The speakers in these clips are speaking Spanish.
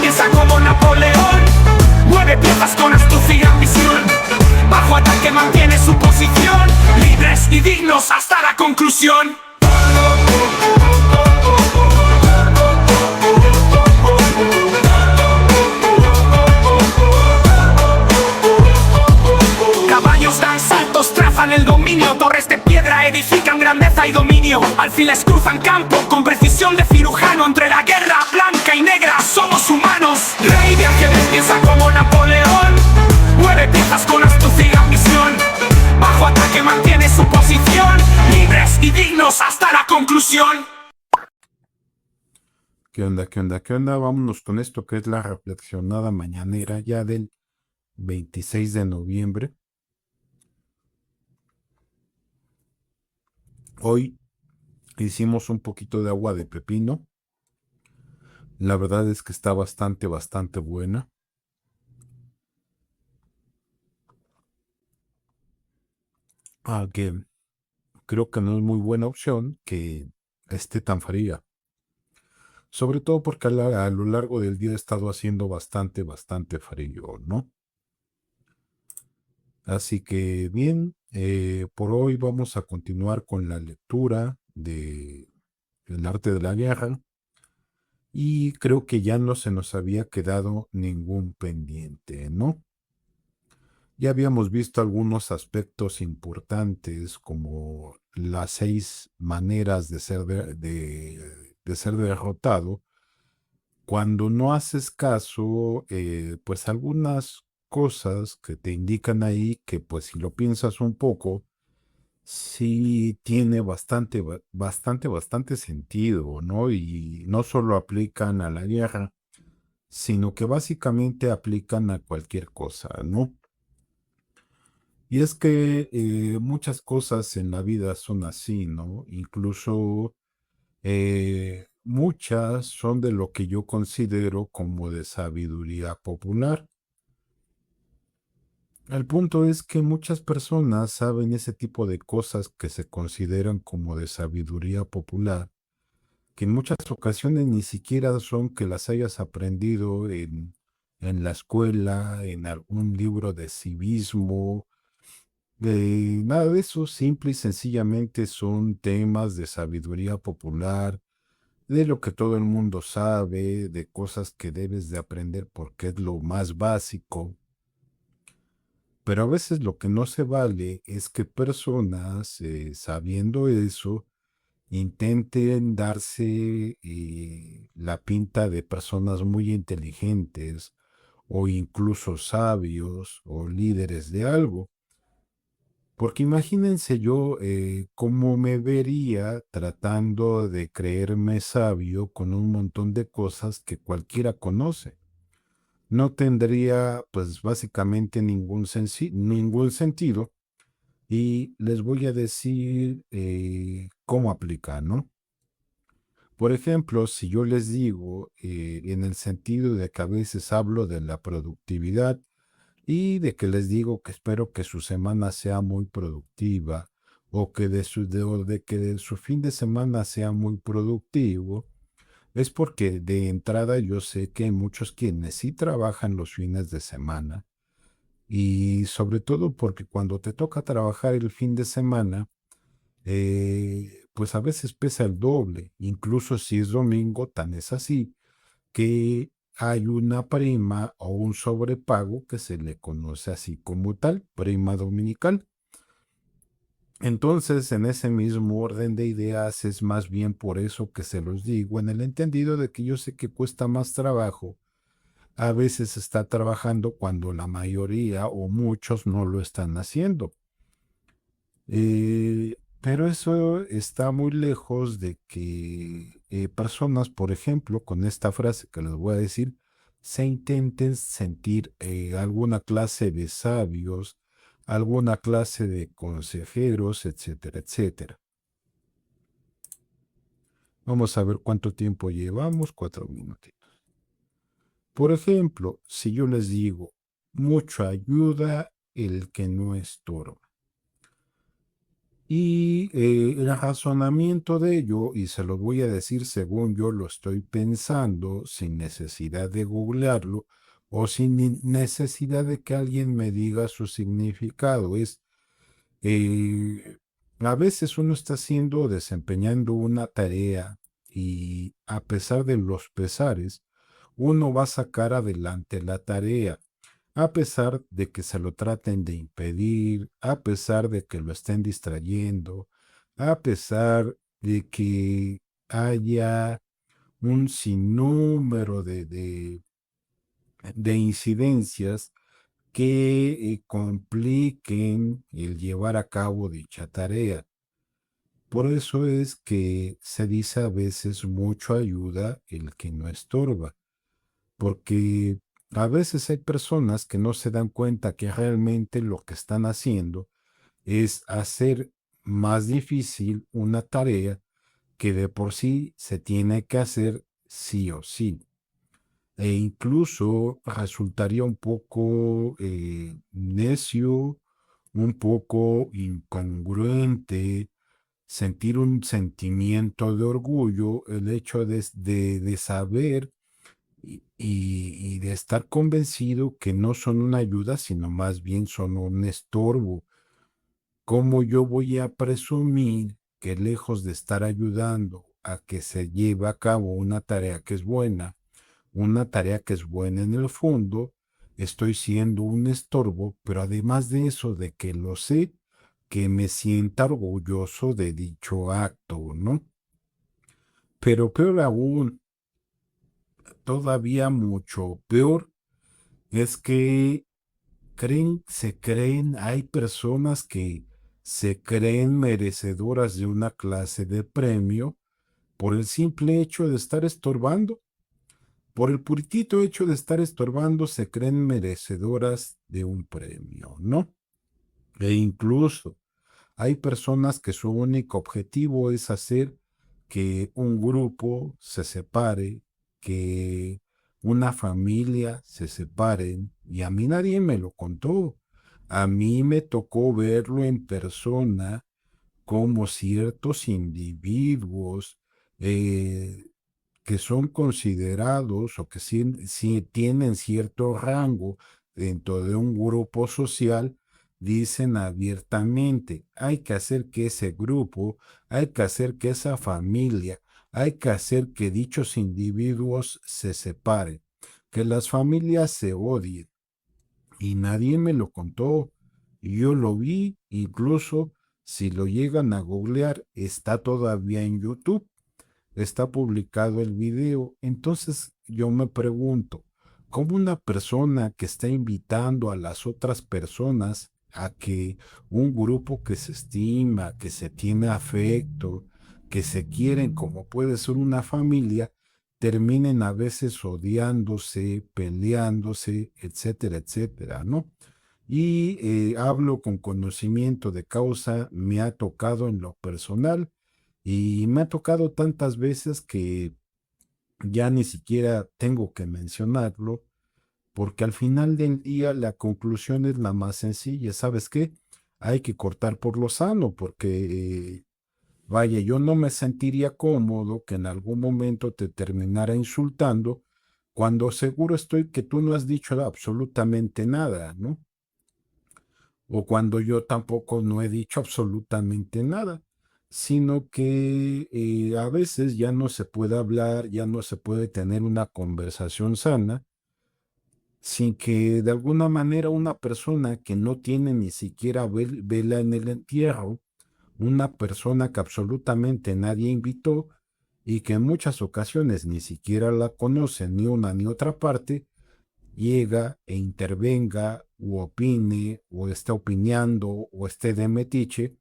piensa como Napoleón. Mueve piezas con astucia y ambición. Bajo ataque mantiene su posición. Libres y dignos hasta la conclusión. Caballos dan saltos, trazan el dominio. Torres de piedra edifican grandeza y dominio. Alfiles cruzan campo con precisión de cirujano. Entre la guerra blanca y negra somos humanos. Rey de ángeles piensa como Napoleón. Mueve piezas con astucia y ambición. Bajo ataque mantiene su posición. Libres y dignos hasta la conclusión. ¿Qué onda, qué onda, qué onda? Vámonos con esto que es la reflexionada mañanera ya del 26 de noviembre. Hoy hicimos un poquito de agua de pepino. La verdad es que está bastante buena. Que creo que no es muy buena opción que esté tan fría. Sobre todo porque a lo largo del día ha estado haciendo bastante frío, ¿no? Así que bien, por hoy vamos a continuar con la lectura de El arte de la guerra. Y creo que ya no se nos había quedado ningún pendiente, ¿no? Ya habíamos visto algunos aspectos importantes como las 6 maneras de ser derrotado. Cuando no haces caso, pues algunas cosas que te indican ahí que pues si lo piensas un poco, sí tiene bastante sentido, ¿no? Y no solo aplican a la guerra, sino que básicamente aplican a cualquier cosa, ¿no? Y es que muchas cosas en la vida son así, ¿no? Incluso muchas son de lo que yo considero como de sabiduría popular. El punto es que muchas personas saben ese tipo de cosas que se consideran como de sabiduría popular, que en muchas ocasiones ni siquiera son que las hayas aprendido en la escuela, en algún libro de civismo, nada de eso, simple y sencillamente son temas de sabiduría popular, de lo que todo el mundo sabe, de cosas que debes de aprender porque es lo más básico. Pero a veces lo que no se vale es que personas, sabiendo eso, intenten darse la pinta de personas muy inteligentes o incluso sabios o líderes de algo. Porque imagínense yo cómo me vería tratando de creerme sabio con un montón de cosas que cualquiera conoce. No tendría pues básicamente ningún sentido y les voy a decir cómo aplica, ¿no? Por ejemplo, si yo les digo en el sentido de que a veces hablo de la productividad y de que les digo que espero que su semana sea muy productiva o que de que su fin de semana sea muy productivo, es porque de entrada yo sé que hay muchos quienes sí trabajan los fines de semana y sobre todo porque cuando te toca trabajar el fin de semana, pues a veces pesa el doble, incluso si es domingo, tan es así que hay una prima o un sobrepago que se le conoce así como tal, prima dominical. Entonces, en ese mismo orden de ideas, es más bien por eso que se los digo, en el entendido de que yo sé que cuesta más trabajo. A veces está trabajando cuando la mayoría o muchos no lo están haciendo. Pero eso está muy lejos de que personas, por ejemplo, con esta frase que les voy a decir, se intenten sentir alguna clase de sabios, alguna clase de consejeros, etcétera, etcétera. Vamos a ver cuánto tiempo llevamos, 4 minutitos. Por ejemplo, si yo les digo, mucho ayuda el que no estorba. Y el razonamiento de ello, y se lo voy a decir según yo lo estoy pensando, sin necesidad de googlearlo o sin necesidad de que alguien me diga su significado, es eh, a veces uno está haciendo, desempeñando una tarea y a pesar de los pesares, uno va a sacar adelante la tarea a pesar de que se lo traten de impedir, a pesar de que lo estén distrayendo, a pesar de que haya un sinnúmero de incidencias que compliquen el llevar a cabo dicha tarea. Por eso es que se dice a veces mucho ayuda el que no estorba, porque a veces hay personas que no se dan cuenta que realmente lo que están haciendo es hacer más difícil una tarea que de por sí se tiene que hacer sí o sí. E incluso resultaría un poco necio, un poco incongruente sentir un sentimiento de orgullo, el hecho de saber y de estar convencido que no son una ayuda, sino más bien son un estorbo. ¿Cómo yo voy a presumir que lejos de estar ayudando a que se lleve a cabo una tarea que es buena en el fondo, estoy siendo un estorbo, pero además de eso, de que lo sé, que me sienta orgulloso de dicho acto, ¿no? Pero peor aún, todavía mucho peor, es que hay personas que se creen merecedoras de una clase de premio por el simple hecho de estar estorbando. Por el puritito hecho de estar estorbando, se creen merecedoras de un premio, ¿no? E incluso hay personas que su único objetivo es hacer que un grupo se separe, que una familia se separen, y a mí nadie me lo contó. A mí me tocó verlo en persona, como ciertos individuos eh, que son considerados o que sí tienen cierto rango dentro de un grupo social, dicen abiertamente, hay que hacer que ese grupo, hay que hacer que esa familia, hay que hacer que dichos individuos se separen, que las familias se odien. Y nadie me lo contó. Yo lo vi, incluso si lo llegan a googlear, está todavía en YouTube, está publicado el video. Entonces yo me pregunto, ¿cómo una persona que está invitando a las otras personas a que un grupo que se estima, que se tiene afecto, que se quieren como puede ser una familia, terminen a veces odiándose, peleándose, etcétera, etcétera, ¿no? Y hablo con conocimiento de causa, me ha tocado en lo personal y me ha tocado tantas veces que ya ni siquiera tengo que mencionarlo, porque al final del día la conclusión es la más sencilla. ¿Sabes qué? Hay que cortar por lo sano, porque, vaya, yo no me sentiría cómodo que en algún momento te terminara insultando cuando seguro estoy que tú no has dicho absolutamente nada, ¿no? O cuando yo tampoco no he dicho absolutamente nada, sino que a veces ya no se puede hablar, ya no se puede tener una conversación sana sin que de alguna manera una persona que no tiene ni siquiera vela en el entierro, una persona que absolutamente nadie invitó y que en muchas ocasiones ni siquiera la conoce ni una ni otra parte, llega e intervenga o opine o esté opinando o esté de metiche,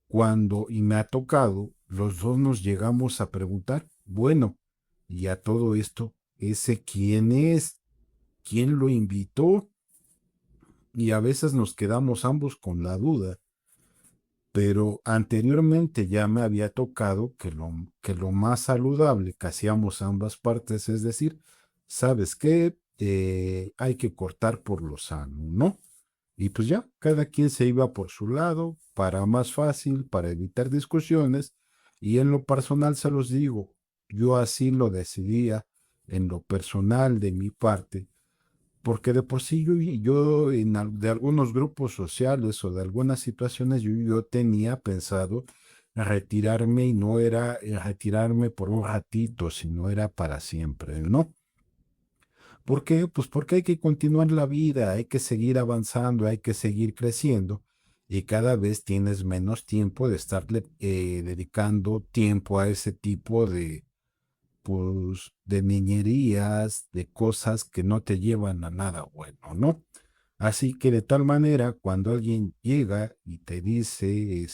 cuando, y me ha tocado, los dos nos llegamos a preguntar, bueno, y a todo esto, ¿ese quién es? ¿Quién lo invitó? Y a veces nos quedamos ambos con la duda, pero anteriormente ya me había tocado que lo más saludable que hacíamos ambas partes es decir, ¿sabes qué? Hay que cortar por lo sano, ¿no? Y pues ya, cada quien se iba por su lado, para más fácil, para evitar discusiones. Y en lo personal se los digo, yo así lo decidía, en lo personal de mi parte, porque de por sí yo de algunos grupos sociales o de algunas situaciones yo tenía pensado retirarme y no era retirarme por un ratito, sino era para siempre, ¿no? ¿Por qué? Pues porque hay que continuar la vida, hay que seguir avanzando, hay que seguir creciendo y cada vez tienes menos tiempo de estarle dedicando tiempo a ese tipo de, pues, de niñerías, de cosas que no te llevan a nada bueno, ¿no? Así que de tal manera, cuando alguien llega y te dice,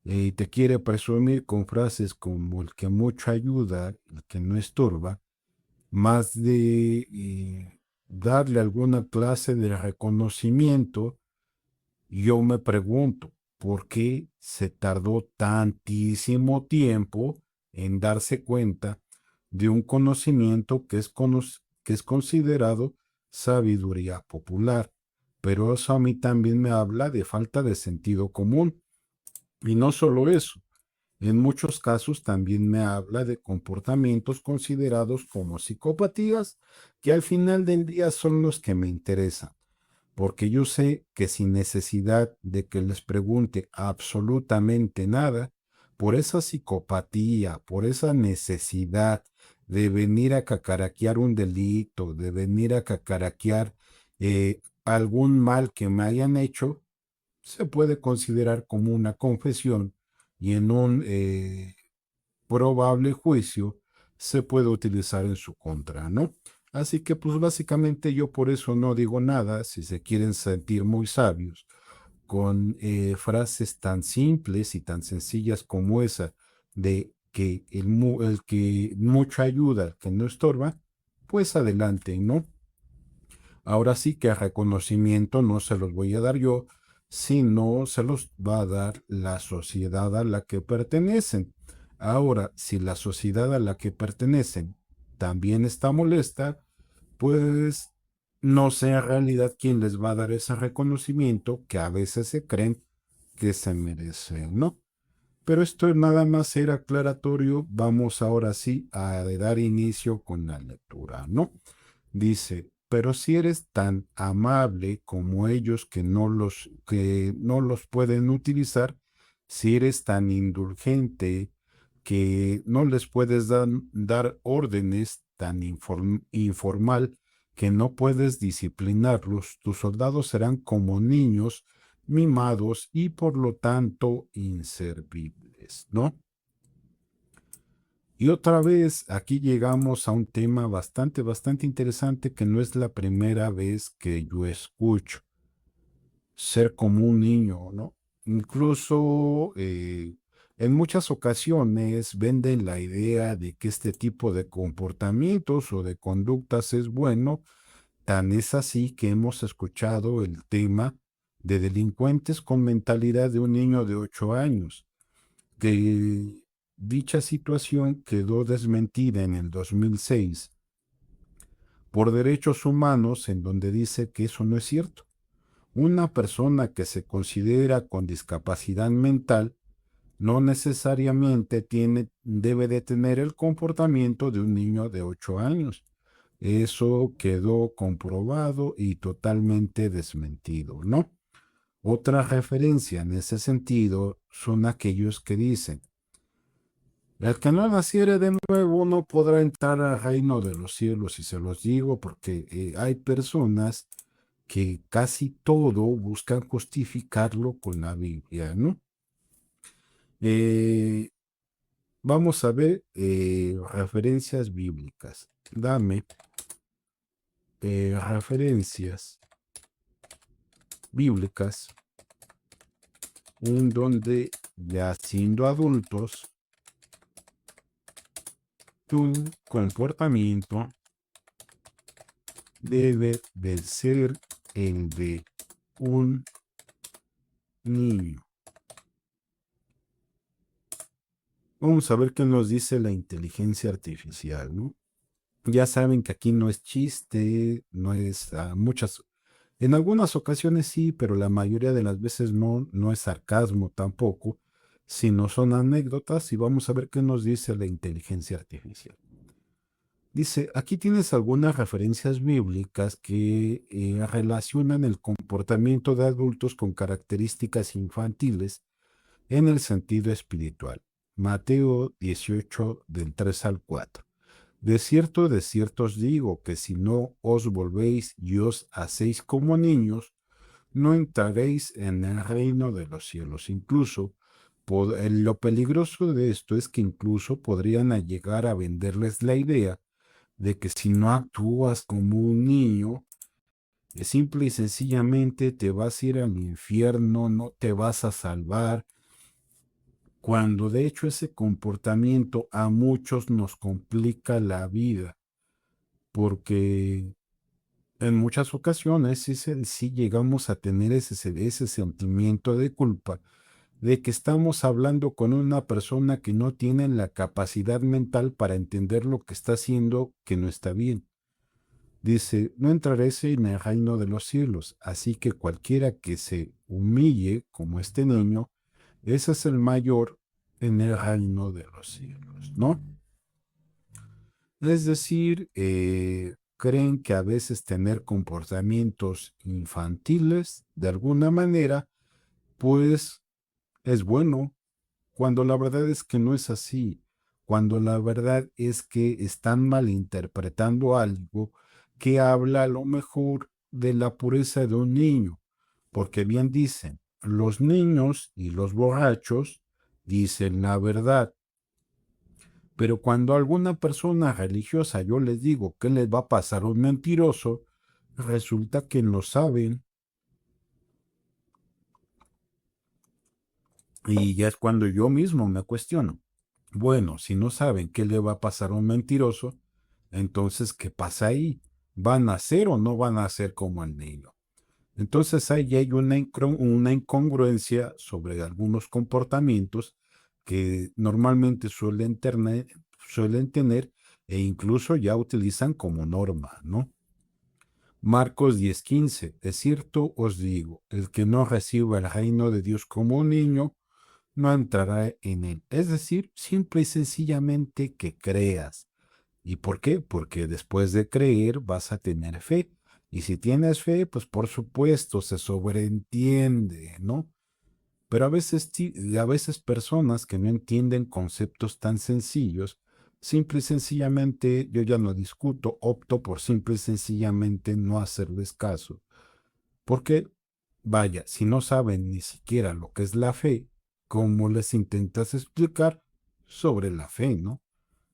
y te quiere presumir con frases como el que mucho ayuda, el que no estorba, más de darle alguna clase de reconocimiento, yo me pregunto, ¿por qué se tardó tantísimo tiempo en darse cuenta de un conocimiento que es considerado sabiduría popular? Pero eso a mí también me habla de falta de sentido común. Y no solo eso, en muchos casos también me habla de comportamientos considerados como psicopatías, que al final del día son los que me interesan, porque yo sé que sin necesidad de que les pregunte absolutamente nada, por esa psicopatía, por esa necesidad de venir a cacaraquear un delito, de venir a cacaraquear algún mal que me hayan hecho, se puede considerar como una confesión y en un probable juicio se puede utilizar en su contra, ¿no? Así que pues básicamente yo por eso no digo nada, si se quieren sentir muy sabios, con frases tan simples y tan sencillas como esa de que el que mucha ayuda, el que no estorba, pues adelante, ¿no? Ahora sí que reconocimiento no se los voy a dar yo, sino se los va a dar la sociedad a la que pertenecen. Ahora, si la sociedad a la que pertenecen también está molesta, pues no sé en realidad quién les va a dar ese reconocimiento que a veces se creen que se merecen, ¿no? Pero esto nada más era aclaratorio. Vamos ahora sí a dar inicio con la lectura, ¿no? Dice, pero si eres tan amable como ellos que no los pueden utilizar, si eres tan indulgente que no les puedes dar órdenes tan informal que no puedes disciplinarlos, tus soldados serán como niños mimados y por lo tanto inservibles, ¿no? Y otra vez, aquí llegamos a un tema bastante interesante que no es la primera vez que yo escucho. Ser como un niño, ¿no? Incluso en muchas ocasiones venden la idea de que este tipo de comportamientos o de conductas es bueno. Tan es así que hemos escuchado el tema de delincuentes con mentalidad de un niño de 8 años, que dicha situación quedó desmentida en el 2006 por Derechos Humanos, en donde dice que eso no es cierto. Una persona que se considera con discapacidad mental no necesariamente debe de tener el comportamiento de un niño de 8 años. Eso quedó comprobado y totalmente desmentido, ¿no? Otra referencia en ese sentido son aquellos que dicen, el que no naciere de nuevo no podrá entrar al reino de los cielos, y se los digo porque hay personas que casi todo buscan justificarlo con la Biblia, ¿no? Eh, Vamos a ver referencias bíblicas. Dame referencias bíblicas en donde ya siendo adultos tu comportamiento debe de ser el de un niño. Vamos a ver qué nos dice la inteligencia artificial, ¿no? Ya saben que aquí no es chiste, no es muchas. En algunas ocasiones sí, pero la mayoría de las veces no, no es sarcasmo tampoco, sino son anécdotas y vamos a ver qué nos dice la inteligencia artificial. Dice, aquí tienes algunas referencias bíblicas que relacionan el comportamiento de adultos con características infantiles en el sentido espiritual. Mateo 18, del 3 al 4. De cierto os digo que si no os volvéis y os hacéis como niños, no entraréis en el reino de los cielos. Incluso, lo peligroso de esto es que incluso podrían llegar a venderles la idea de que si no actúas como un niño, simple y sencillamente te vas a ir al infierno, no te vas a salvar, cuando de hecho ese comportamiento a muchos nos complica la vida, porque en muchas ocasiones sí llegamos a tener ese sentimiento de culpa de que estamos hablando con una persona que no tiene la capacidad mental para entender lo que está haciendo que no está bien. Dice, no entraréis en el reino de los cielos, así que cualquiera que se humille como este niño, ese es el mayor en el reino de los cielos, ¿no? Es decir, creen que a veces tener comportamientos infantiles, de alguna manera, pues es bueno, cuando la verdad es que no es así, cuando la verdad es que están malinterpretando algo que habla a lo mejor de la pureza de un niño, porque bien dicen, los niños y los borrachos dicen la verdad, pero cuando a alguna persona religiosa yo les digo que les va a pasar un mentiroso, resulta que no saben. Y ya es cuando yo mismo me cuestiono. Bueno, si no saben qué le va a pasar a un mentiroso, entonces, ¿qué pasa ahí? ¿Van a ser o no van a ser como el niño? Entonces ahí hay una incongruencia sobre algunos comportamientos que normalmente suelen tener e incluso ya utilizan como norma, ¿no? Marcos 10:15, es cierto os digo, el que no reciba el reino de Dios como un niño, no entrará en él. Es decir, simple y sencillamente que creas. ¿Y por qué? Porque después de creer vas a tener fe. Y si tienes fe, pues por supuesto se sobreentiende, ¿no? Pero a veces personas que no entienden conceptos tan sencillos, simple y sencillamente, yo ya no discuto, opto por simple y sencillamente no hacerles caso. Porque, vaya, si no saben ni siquiera lo que es la fe, ¿cómo les intentas explicar sobre la fe, no?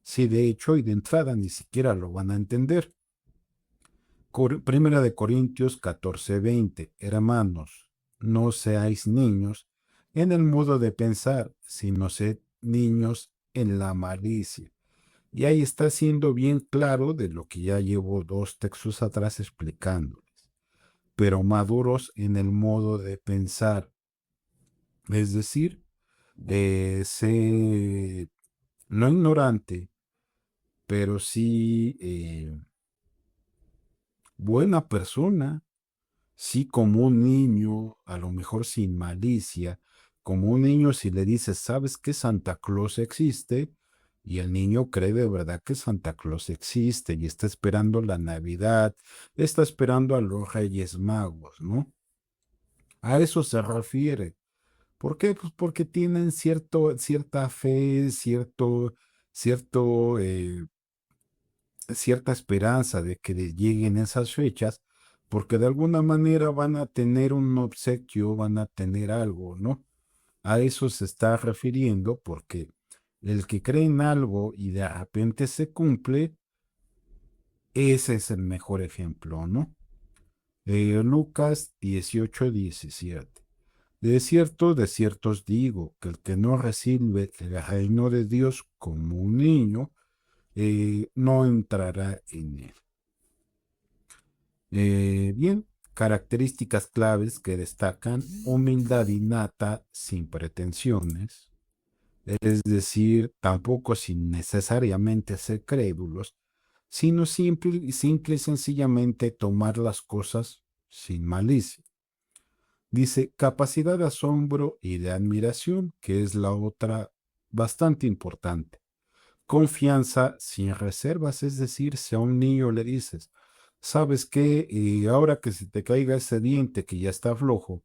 Si de hecho y de entrada ni siquiera lo van a entender. Primera de Corintios 14:20. Hermanos, no seáis niños en el modo de pensar, sino sed niños en la malicia. Y ahí está siendo bien claro de lo que ya llevo 2 textos atrás explicándoles. Pero maduros en el modo de pensar. Es decir, sé no ignorante, pero sí buena persona, sí como un niño, a lo mejor sin malicia, como un niño si le dices, ¿sabes que Santa Claus existe? Y el niño cree de verdad que Santa Claus existe y está esperando la Navidad, está esperando a los Reyes Magos, ¿no? A eso se refiere. ¿Por qué? Pues porque tienen cierta fe, cierto, cierta esperanza de que lleguen esas fechas, porque de alguna manera van a tener un obsequio, van a tener algo, ¿no? A eso se está refiriendo porque el que cree en algo y de repente se cumple, ese es el mejor ejemplo, ¿no? Lucas 18:17. De cierto os digo, que el que no recibe el reino de Dios como un niño, no entrará en él. Bien, características claves que destacan: humildad innata sin pretensiones, es decir, tampoco sin necesariamente ser crédulos, sino simple y sencillamente tomar las cosas sin malicia. Dice capacidad de asombro y de admiración, que es la otra bastante importante. Confianza sin reservas, es decir, si a un niño le dices, ¿sabes qué? Y ahora que se te caiga ese diente que ya está flojo,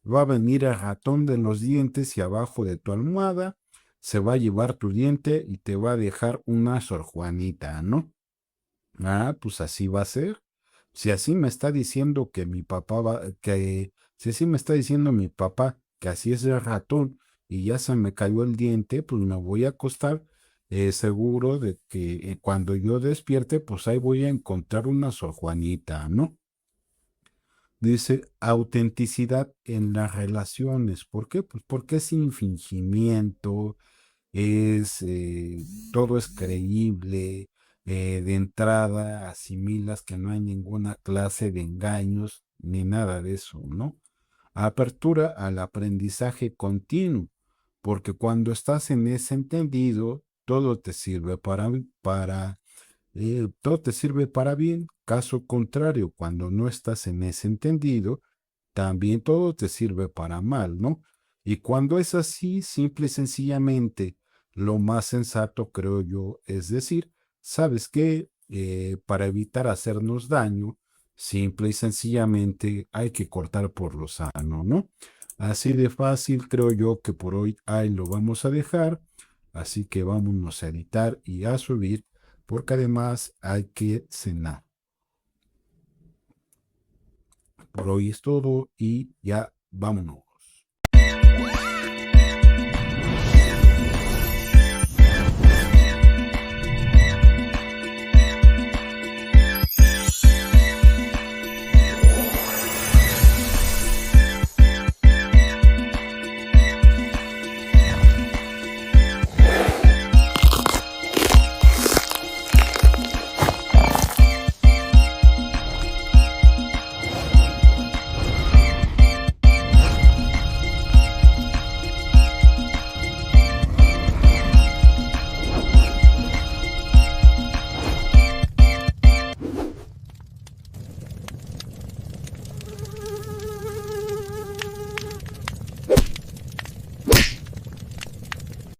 va a venir el ratón de los dientes y abajo de tu almohada se va a llevar tu diente y te va a dejar una Sor Juanita, ¿no? Ah, pues así va a ser. Si así me está diciendo que mi papá va, que si así me está diciendo mi papá que así es el ratón y ya se me cayó el diente, pues me voy a acostar seguro de que cuando yo despierte, pues ahí voy a encontrar una Sor Juanita, ¿no? Dice autenticidad en las relaciones. ¿Por qué? Pues porque es sin fingimiento, es, todo es creíble, de entrada asimilas que no hay ninguna clase de engaños ni nada de eso, ¿no? Apertura al aprendizaje continuo, porque cuando estás en ese entendido, todo te sirve todo te sirve para bien. Caso contrario, cuando no estás en ese entendido, también todo te sirve para mal, ¿no? Y cuando es así, simple y sencillamente, lo más sensato, creo yo, es decir, ¿sabes qué? Para evitar hacernos daño, simple y sencillamente hay que cortar por lo sano, ¿no? Así de fácil, creo yo que por hoy ahí lo vamos a dejar. Así que vámonos a editar y a subir, porque además hay que cenar. Por hoy es todo y ya vámonos.